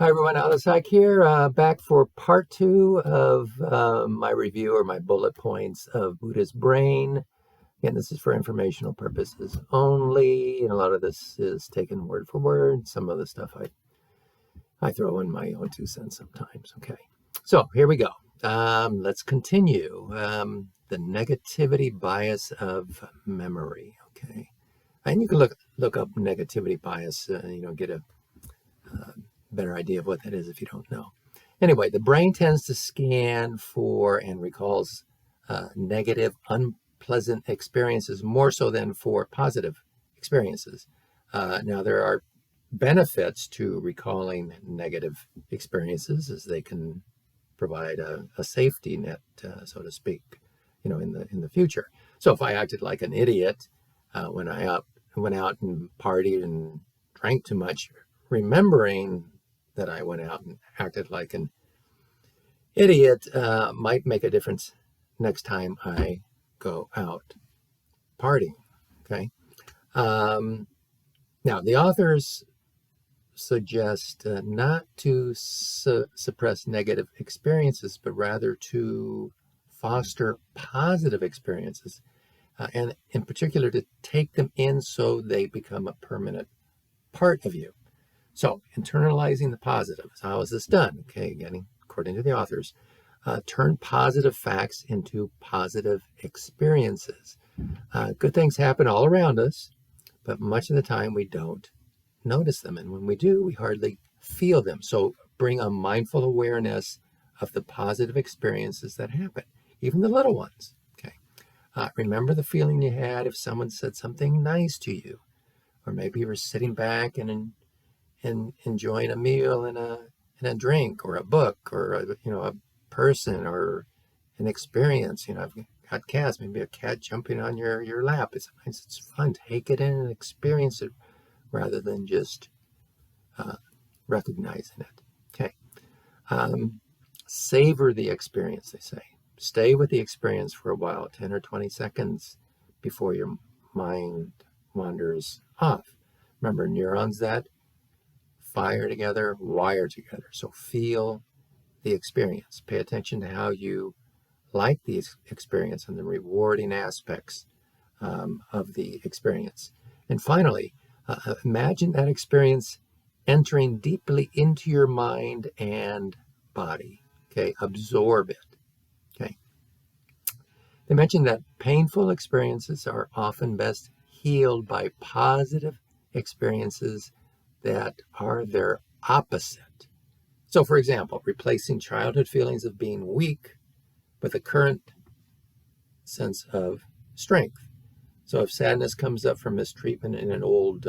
Hi everyone, Alice Psych here, back for part two of my review or my bullet points of Buddha's brain. Again, this is for informational purposes only, and a lot of this is taken word for word. Some of the stuff I throw in my own 2 cents sometimes. Okay, so here we go. Let's continue. The negativity bias of memory. Okay, and you can look up negativity bias. Get a better idea of what that is if you don't know. Anyway, the brain tends to scan for and recalls negative, unpleasant experiences more so than for positive experiences. Now, there are benefits to recalling negative experiences, as they can provide a safety net, so to speak, in the future. So if I acted like an idiot when I went out and partied and drank too much, remembering that I went out and acted like an idiot might make a difference next time I go out partying. Okay. Now, the authors suggest not to suppress negative experiences, but rather to foster positive experiences, and in particular to take them in so they become a permanent part of you. So, internalizing the positives. How is this done? Okay, again, according to the authors, turn positive facts into positive experiences. Good things happen all around us, but much of the time we don't notice them. And when we do, we hardly feel them. So, bring a mindful awareness of the positive experiences that happen, even the little ones. Okay. Remember the feeling you had if someone said something nice to you, or maybe you were sitting back and enjoying a meal and a drink or a book or a person or an experience. I've got cats, maybe a cat jumping on your lap. It's fun. Take it in and experience it rather than just recognizing it. Okay. Savor the experience, they say. Stay with the experience for a while, 10 or 20 seconds before your mind wanders off. Remember, neurons that fire together, wire together. So feel the experience. Pay attention to how you like the experience and the rewarding aspects of the experience. And finally, imagine that experience entering deeply into your mind and body. Okay, absorb it. Okay. They mentioned that painful experiences are often best healed by positive experiences that are their opposite. So, for example, replacing childhood feelings of being weak with a current sense of strength. So, if sadness comes up from mistreatment in an old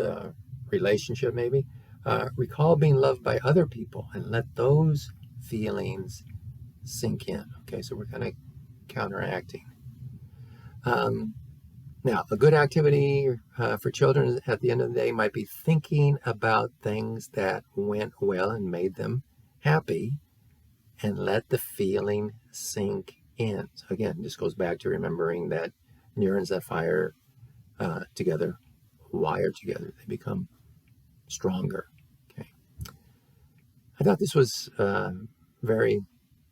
relationship, maybe, recall being loved by other people and let those feelings sink in. Okay, so we're kind of counteracting. Now, a good activity for children at the end of the day might be thinking about things that went well and made them happy and let the feeling sink in. So again, this goes back to remembering that neurons that fire together, wire together, they become stronger. Okay. I thought this was very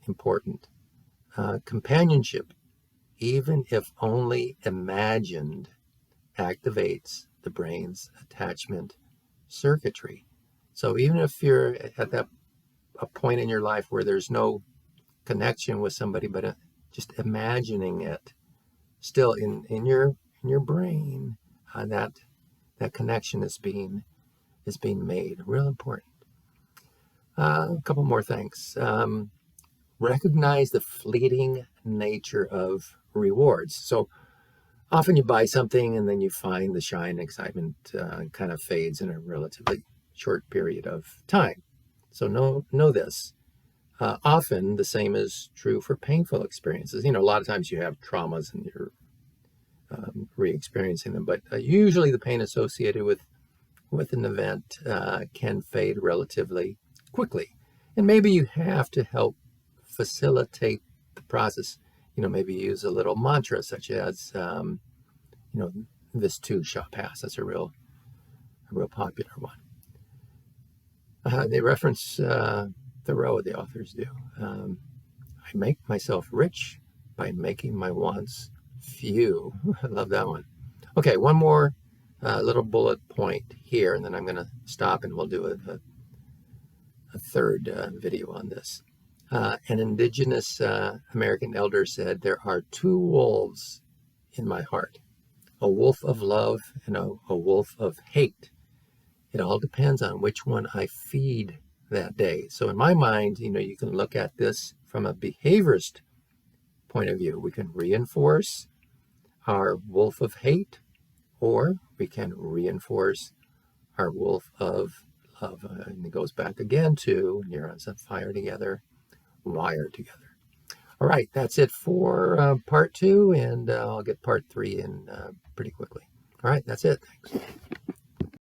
important. Companionship, even if only imagined, activates the brain's attachment circuitry. So even if you're at a point in your life where there's no connection with somebody, but just imagining it, still in your brain, that connection is being made. Real important. A couple more things. Recognize the fleeting nature of rewards. So often you buy something and then you find the shine and excitement kind of fades in a relatively short period of time. So know this. Often the same is true for painful experiences. A lot of times you have traumas and you're re-experiencing them, but usually the pain associated with an event can fade relatively quickly. And maybe you have to help facilitate the process. Maybe use a little mantra such as, this too shall pass. That's a real popular one. They reference Thoreau, the authors do. I make myself rich by making my wants few. I love that one. Okay, one more little bullet point here, and then I'm going to stop and we'll do a third video on this. An indigenous American elder said, "There are two wolves in my heart, a wolf of love and a wolf of hate. It all depends on which one I feed that day." So in my mind, you can look at this from a behaviorist point of view. We can reinforce our wolf of hate, or we can reinforce our wolf of love. And it goes back again to neurons that fire together, wire together. All right, that's it for part 2, and I'll get part 3 in pretty quickly. All right, that's it. Thanks.